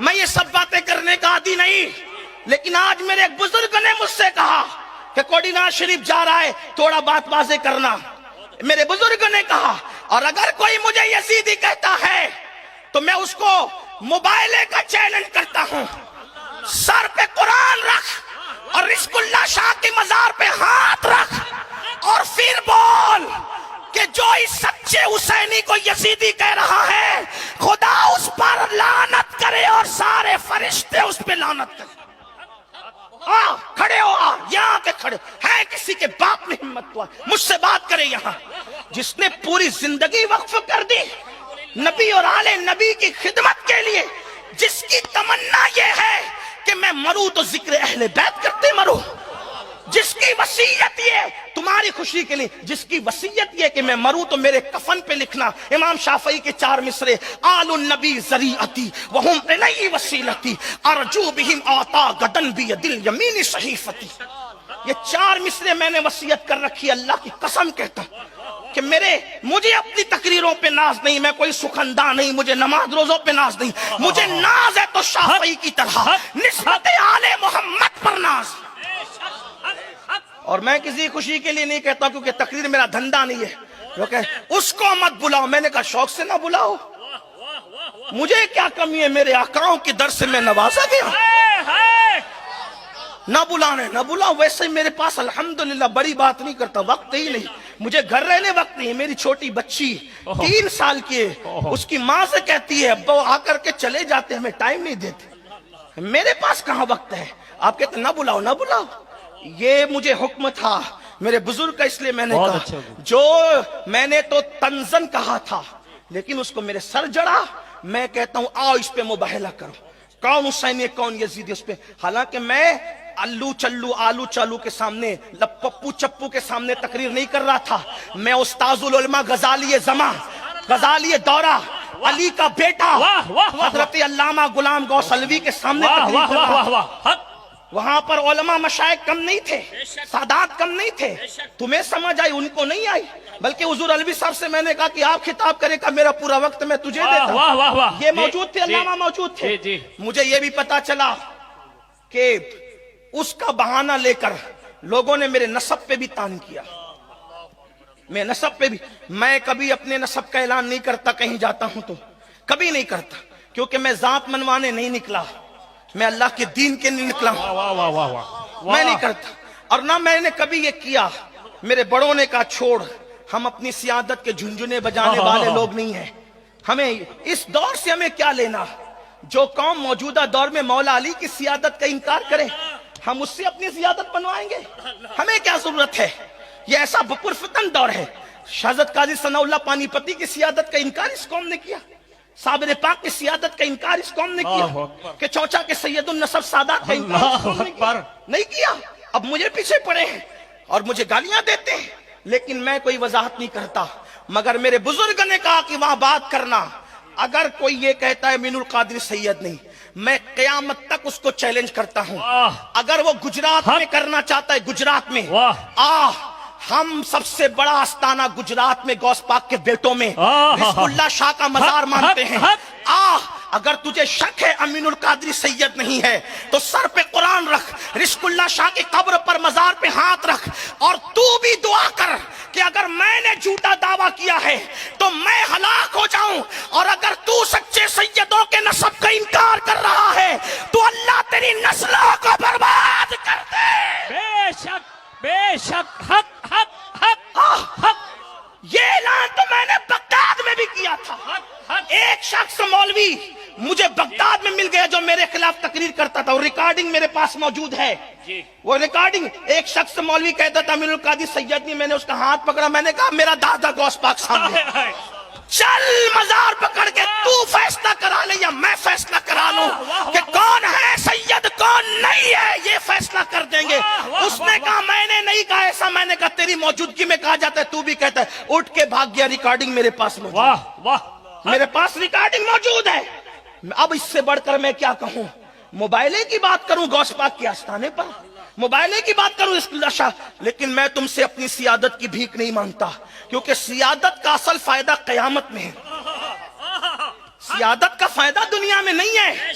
میں یہ سب باتیں کرنے کا عادی نہیں، لیکن آج میرے ایک بزرگ نے مجھ سے کہا کہ کوڈی نواز شریف جا رہا ہے، تھوڑا بات واضح کرنا۔ میرے بزرگ نے کہا، اور اگر کوئی مجھے یزیدی کہتا ہے تو میں اس کو موبائلے کا چیلنج کرتا ہوں، سر پہ قرآن رکھ اور رزق اللہ شاہ کی مزار پہ ہاتھ رکھ اور پھر بول کہ جو اس سچے حسینی کو یزیدی کہہ رہا ہے، خدا اس پر لعنت کرے اور سارے فرشتے اس پہ لعنت کرے۔ کھڑے ہو، یہاں کے کھڑے ہے، کسی کے باپ نے ہمت ہوا مجھ سے بات کرے یہاں، جس نے پوری زندگی وقف کر دی نبی اور آل نبی کی خدمت کے لیے، جس کی تمنا یہ ہے کہ میں مروں تو ذکر اہل بیت کرتے مروں، جس کی وصیت یہ تمہاری خوشی کے لیے، جس کی وصیت یہ کہ میں مروں تو میرے کفن پہ لکھنا امام شافعی کے 4 مصرے، آل النبی ذریعتی وہم الی وسیلتی ارجو بہم آتا غدن بید الیمین صحیفتی۔ یہ 4 مصرے میں نے وصیت کر رکھی، اللہ کی قسم کہتا ہوں کہ مجھے اپنی تقریروں پہ ناز نہیں، میں کوئی سخندہ نہیں، مجھے نماز روزوں پہ ناز نہیں، مجھے ناز ہے تو شافعی کی طرح نسبت آل محمد پر ناز۔ اور میں کسی خوشی کے لیے نہیں کہتا کیونکہ تقریر میرا دھندا نہیں ہے، کیونکہ اس کو مت بلاؤ، میں نے کہا شوق سے نہ بلاؤ، مجھے کیا کمی ہے، میرے آقاؤں کی در سے میں نوازا گیا، نہ بلانے نہ بلاؤ۔ ویسے میرے پاس الحمدللہ بڑی بات نہیں کرتا، وقت ہی نہیں، مجھے گھر رہنے وقت نہیں ہے۔ میری چھوٹی بچی 3 سال کی ہے، اس کی ماں سے کہتی ہے ابا آ کر کے چلے جاتے، ہمیں ٹائم نہیں دیتے، میرے پاس کہاں وقت ہے، آپ کہتے نہ بلاؤ نہ بلاؤ۔ یہ مجھے حکم تھا میرے بزرگ کا، اس لیے میں نے کہا، جو میں نے تو تنزن کہا تھا لیکن اس کو میرے سر جڑا، میں کہتا ہوں آؤ اس پہ مباہلہ کرو، کون حسینی کون یزیدی اس پہ۔ حالانکہ میں الو چلو آلو چالو کے سامنے، پپو چپو کے سامنے تقریر نہیں کر رہا تھا، میں استاذ العلماء غزالی زماں، غزالی دورہ، علی کا بیٹا حضرت علامہ غلام غوث علوی کے سامنے تقریر کر رہا تھا۔ وہاں پر علماء مشائخ کم نہیں تھے، سادات کم نہیں تھے، تمہیں سمجھ آئی ان کو نہیں آئی، بلکہ حضور علوی صاحب سے میں نے کہا کہ آپ خطاب کرے گا، میرا پورا وقت میں تجھے دیتا ہوں۔ یہ موجود تھے، علامہ موجود تھے۔ مجھے یہ بھی پتا چلا کہ اس کا بہانہ لے کر لوگوں نے میرے نسب پہ بھی تان کیا، میں نسب پہ بھی، میں کبھی اپنے نسب کا اعلان نہیں کرتا، کہیں جاتا ہوں تو کبھی نہیں کرتا، کیونکہ میں ذات منوانے نہیں نکلا، میں اللہ کے دین کے نہیں نکلا ہوں، میں نہیں کرتا۔ اور نہ میں نے کبھی یہ کیا، میرے بڑوں نے کہا چھوڑ، ہم اپنی سیادت کے جھنجھنے بجانے والے لوگ نہیں ہیں، ہمیں اس دور سے ہمیں کیا لینا۔ جو قوم موجودہ دور میں مولا علی کی سیادت کا انکار کرے، ہم اس سے اپنی سیادت بنوائیں گے، ہمیں کیا ضرورت ہے؟ یہ ایسا پرفتن دور ہے۔ شہزاد قاضی ثناء اللہ پانی پتی کی سیادت کا انکار اس قوم نے کیا، صابر پاک کی سیادت کا انکار اس قوم نے کیا، کہ چوچا کے سید النصب سادات کا انکار اس قوم نے کیا، نہیں کیا۔ اب مجھے پیچھے پڑے ہیں اور مجھے گالیاں دیتے ہیں، لیکن میں کوئی وضاحت نہیں کرتا، مگر میرے بزرگ نے کہا کہ وہاں بات کرنا۔ اگر کوئی یہ کہتا ہے مین القادری سید نہیں، میں قیامت تک اس کو چیلنج کرتا ہوں۔ اگر وہ گجرات میں کرنا چاہتا ہے، گجرات میں ہم سب سے بڑا آستانہ گجرات میں غوث پاک کے بیٹوں میں رزق اللہ شاہ کا مزار مانتے ہیں۔ اگر تجھے شک ہے امین القادری سید نہیں ہے تو سر پہ قرآن رکھ، رزق اللہ شاہ کی قبر پر مزار پہ ہاتھ رکھ، اور تو بھی دعا کر کہ اگر میں نے جھوٹا دعویٰ کیا ہے تو میں ہلاک ہو جاؤں، اور اگر تو سچے سیدوں کے نسب کا انکار کر رہا ہے تو اللہ تیری نسلوں کو برباد کر دے۔ بے شک بے شک، حق حق حق حق۔ یہ اعلان تو میں نے بغداد میں بھی کیا تھا۔ ایک شخص مولوی مجھے بغداد میں مل گیا جو میرے خلاف تقریر کرتا تھا، اور ریکارڈنگ میرے پاس موجود ہے۔ وہ ریکارڈنگ، ایک شخص مولوی کہتا تھا امین القادری سید نہیں، میں نے اس کا ہاتھ پکڑا، میں نے کہا میرا دادا غوث پاک سامنے، چل مزار پکڑ کے تو فیصلہ کرا لے یا میں فیصلہ کرا لوں کہ کون ہے سید کون نہیں ہے، یہ فیصلہ کر دیں گے۔ اس نے کہا میں نے نہیں کہا ایسا، میں نے کہا تیری موجودگی میں کہا جاتا ہے، تو بھی کہتا ہے۔ اٹھ کے بھاگ گیا، ریکارڈنگ میرے پاس موجود ہے، واہ واہ، میرے پاس ریکارڈنگ موجود ہے۔ اب اس سے بڑھ کر میں کیا کہوں؟ موبائلے کی بات کروں غوث پاک کے آستانے پر، موبائلے کی بات کروں اس نشہ، لیکن میں تم سے اپنی سیادت کی بھیک نہیں مانگتا، کیونکہ سیادت کا اصل فائدہ قیامت میں ہے، سیادت کا فائدہ دنیا میں نہیں ہے۔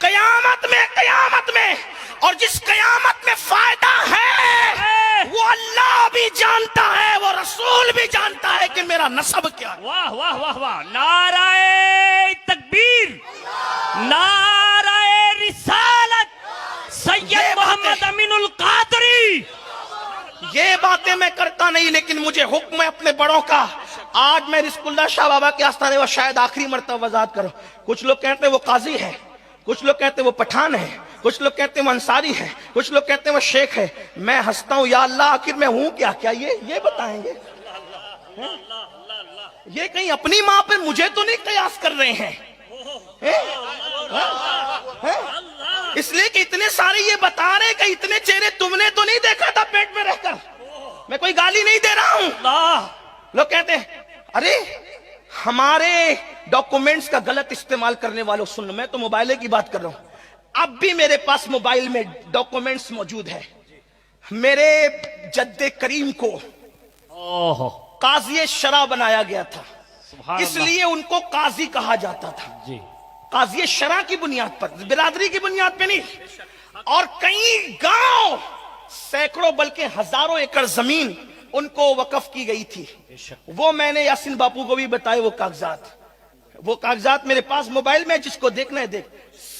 قیامت میں اور جس قیامت میں فائدہ ہے وہ اللہ بھی جانتا ہے، وہ رسول بھی جانتا ہے کہ میرا نسب کیا ہے۔ واہ واہ واہ واہ، نعرہ تکبیر، نعرہ رسالت، سید محمد امین القادری۔ یہ باتیں میں کرتا نہیں، لیکن مجھے حکم ہے اپنے بڑوں کا۔ آج میں رزق اللہ شاہ بابا کے آستانے وہ شاید آخری مرتبہ وضاحت کروں۔ کچھ لوگ کہتے ہیں وہ قاضی ہے، کچھ لوگ کہتے ہیں وہ پٹھان ہے، کچھ لوگ کہتے ہیں وہ انصاری ہے، کچھ لوگ کہتے ہیں وہ شیخ ہے۔ میں ہنستا ہوں، یا اللہ آخر میں ہوں کیا؟ کیا یہ بتائیں گے؟ یہ کہیں اپنی ماں پہ مجھے تو نہیں قیاس کر رہے ہیں؟ اس لیے کہ اتنے سارے یہ بتا رہے کہ اتنے چہرے تم نے تو نہیں دیکھا تھا پیٹ میں رہ کر۔ میں کوئی گالی نہیں دے رہا ہوں۔ لوگ کہتے ہیں ارے ہمارے ڈاکومنٹس کا غلط استعمال کرنے والوں، سن، میں تو موبائل کی بات کر رہا ہوں۔ اب بھی میرے پاس موبائل میں ڈاکومنٹس موجود ہے۔ میرے جد کریم کو قاضی شرع بنایا گیا تھا، اس لیے ان کو قاضی کہا جاتا تھا، جی، قاضی شرع کی بنیاد پر، برادری کی بنیاد پہ نہیں۔ اور کئی گاؤں، سینکڑوں بلکہ ہزاروں ایکڑ زمین ان کو وقف کی گئی تھی۔ وہ میں نے یاسین باپو کو بھی بتائے، وہ کاغذات میرے پاس موبائل میں، جس کو دیکھنا ہے دیکھ۔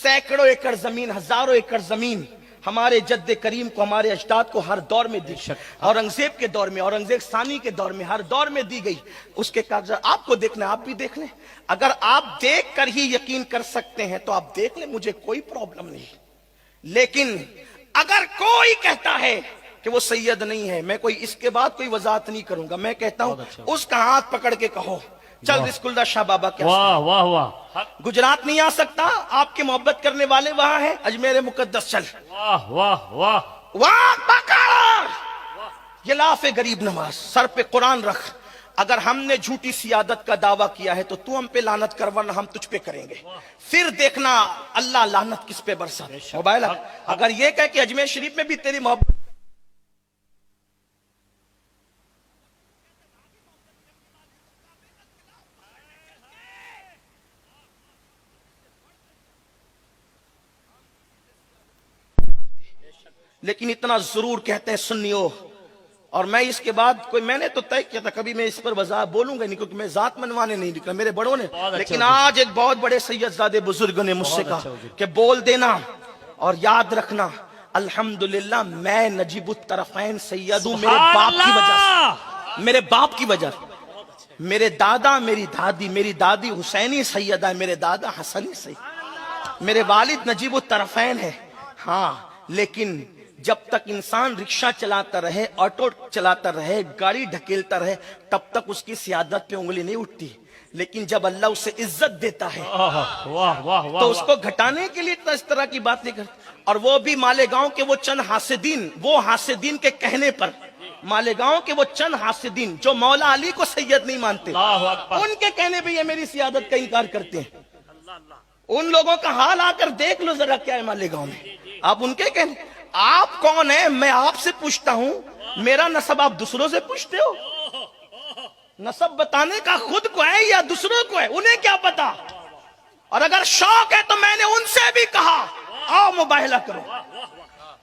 سینکڑوں ایکڑ زمین، ہزاروں ایکڑ زمین ہمارے جد کریم کو، ہمارے اجداد کو ہر دور میں دی، اورنگزیب کے دور میں، اورنگزیب ثانی کے دور میں، ہر دور میں دی گئی۔ اس کے کاغذات آپ کو دیکھنا ہے، آپ بھی دیکھ لیں۔ اگر آپ دیکھ کر ہی یقین کر سکتے ہیں تو آپ دیکھ لیں، مجھے کوئی پرابلم نہیں۔ لیکن اگر کوئی کہتا ہے کہ وہ سید نہیں ہے، میں کوئی اس کے بعد کوئی وضاحت نہیں کروں گا۔ میں کہتا ہوں اس کا ہاتھ پکڑ کے کہو چل رزق اللہ شاہ بابا کے واہ واہ واہ، گجرات نہیں آ سکتا، آپ کے محبت کرنے والے وہاں ہیں، اجمیر مقدس چل، واہ واہ واہ، وہاں پکڑ۔ یہ لاف غریب نواز، سر پہ قرآن رکھ۔ اگر ہم نے جھوٹی سیادت کا دعویٰ کیا ہے تو ہم پہ لعنت کر، ورنہ ہم تجھ پہ کریں گے، پھر دیکھنا اللہ لعنت کس پہ برسا۔ موبائل اگر یہ کہے کہ اجمیر شریف میں بھی تیری محبت، لیکن اتنا ضرور کہتے ہیں سنیو، اور میں اس کے بعد میں نے تو طے کیا تھا کبھی میں اس پر وضاحت بولوں گا نہیں، کیونکہ میں ذات منوانے نہیں نکلا، میرے بڑوں نے، لیکن آج ایک بہت بڑے سید زادے بزرگوں نے مجھ سے کہا کہ بول دینا اور یاد رکھنا، الحمدللہ میں نجیب الطرفین سید ہوں، میرے باپ کی وجہ سے، میرے باپ کی وجہ سے۔ میرے دادا، میری دادی حسینی سیدہ ہے، میرے دادا حسنی سید، میرے والد نجیب الطرفین ہے۔ ہاں، لیکن جب تک انسان رکشہ چلاتا رہے، آٹو چلاتا رہے، گاڑی ڈھکیلتا رہے، تب تک اس کی سیادت پہ انگلی نہیں اٹھتی۔ لیکن جب اللہ اسے عزت دیتا ہے تو اس کو گھٹانے کے لیے اس طرح کی بات نہیں کرتا۔ اور وہ بھی مالیگاؤں کے وہ چند حاسدین، وہ حاسدین کے کہنے پر، مالیگاؤں کے وہ چند حاسدین جو مولا علی کو سید نہیں مانتے، ان کے کہنے پہ یہ میری سیادت کا انکار کرتے ہیں۔ ان لوگوں کا حال آ کر دیکھ لو ذرا کیا ہے مالیگاؤں میں۔ آپ ان کے کہنے، آپ کون ہیں؟ میں آپ سے پوچھتا ہوں، میرا نسب آپ دوسروں سے پوچھتے ہو؟ نسب بتانے کا خود کو ہے یا دوسروں کو ہے؟ انہیں کیا پتا؟ اور اگر شوق ہے تو میں نے ان سے بھی کہا آؤ مباہلہ کرو،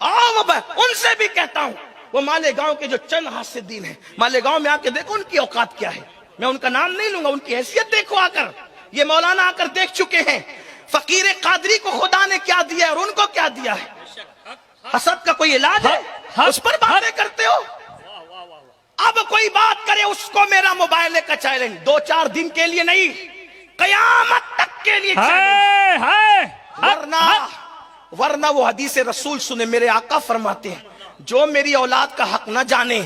آؤ ان سے بھی کہتا ہوں، وہ مالیگاؤں کے جو چند حاسدین ہیں، مالیگاؤں میں آ کے دیکھو ان کی اوقات کیا ہے۔ میں ان کا نام نہیں لوں گا، ان کی حیثیت دیکھو آ کر۔ یہ مولانا آ کر دیکھ چکے ہیں فقیر قادری کو خدا نے کیا دیا ہے اور ان کو کیا دیا ہے۔ حسد کا کوئی علاج ہے؟ اس پر باتیں کرتے ہو۔ اب کوئی بات کرے اس کو میرا موبائل کا چیلنج، 2-4 دن کے لیے نہیں، قیامت تک کے لیے چیلنج۔ ورنہ وہ حدیث رسول سنے، میرے آقا فرماتے ہیں جو میری اولاد کا حق نہ جانے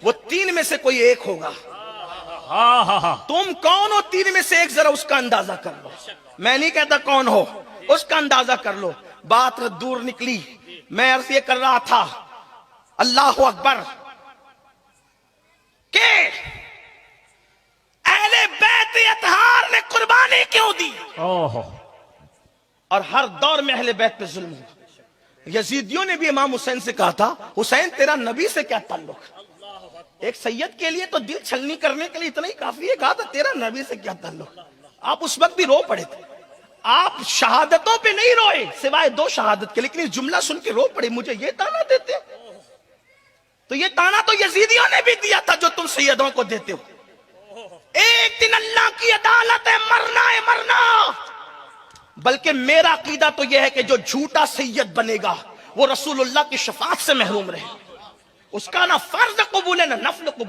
وہ 3 میں سے کوئی ایک ہوگا۔ تم کون ہو 3 میں سے ایک؟ ذرا اس کا اندازہ کر لو۔ میں نہیں کہتا کون ہو، اس کا اندازہ کر لو۔ بات دور نکلی، میں عرض یہ کر رہا تھا، اللہ اکبر، کہ اہل بیت اطہار نے قربانی کیوں دی؟ اور ہر دور میں اہل بیت پہ ظلم ہوا۔ یزیدیوں نے بھی امام حسین سے کہا تھا، حسین تیرا نبی سے کیا تعلق؟ ایک سید کے لیے تو دل چھلنی کرنے کے لیے اتنا ہی کافی ہے، کہا تھا تیرا نبی سے کیا تعلق؟ آپ اس وقت بھی رو پڑے تھے۔ آپ شہادتوں پہ نہیں روئے سوائے 2 شہادت کے، لیکن اس جملہ سن کے رو پڑے، مجھے یہ تانا دیتے؟ تو یہ تانا تو یزیدیوں نے بھی دیا تھا جو تم سیدوں کو دیتے ہو۔ ایک دن اللہ کی عدالت ہے، مرنا ہے مرنا۔ بلکہ میرا عقیدہ تو یہ ہے کہ جو جھوٹا سید بنے گا وہ رسول اللہ کی شفاعت سے محروم رہے، اس کا نہ فرض قبول ہے نہ نفل قبول۔